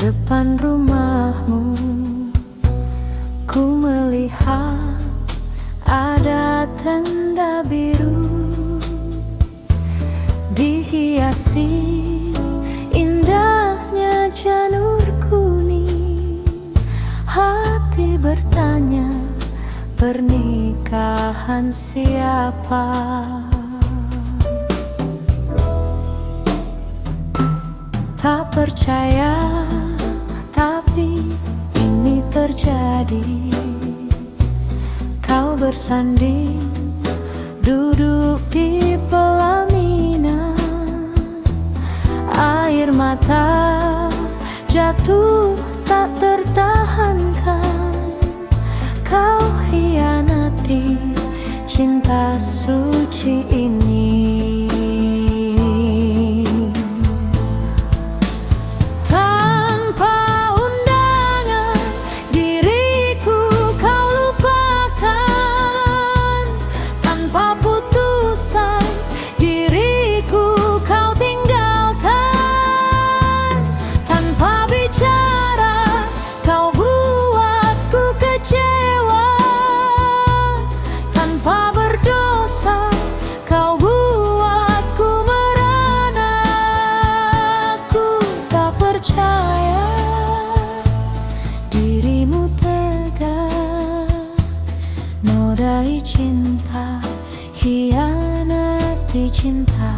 depan rumahmu, ku melihat ada tenda biru dihiasi indahnya janur kuning. Hati bertanya, pernikahan siapa? Tak percaya, tapi ini terjadi. Kau bersanding, duduk di pelaminan. Air mata jatuh tak tertahankan. Kau hianati cinta suci ini. Nodai cinta, hianati cinta.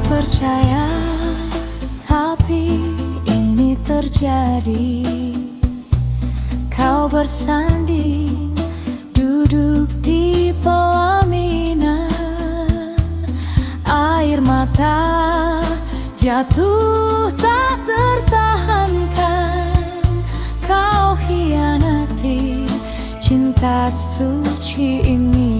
Percaya, tapi ini terjadi. Kau bersanding, duduk di pelaminan. Air mata jatuh tak tertahankan. Kau hianati cinta suci ini.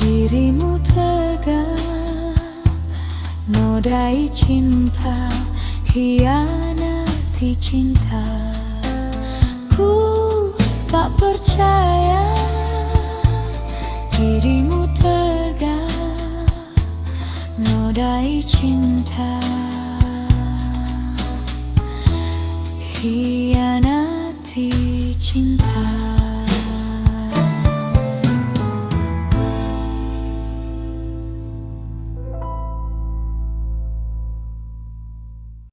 Dirimu tegar, nodai cinta, hianati cinta. Ku tak percaya, dirimu tegar, nodai cinta, hianati cinta.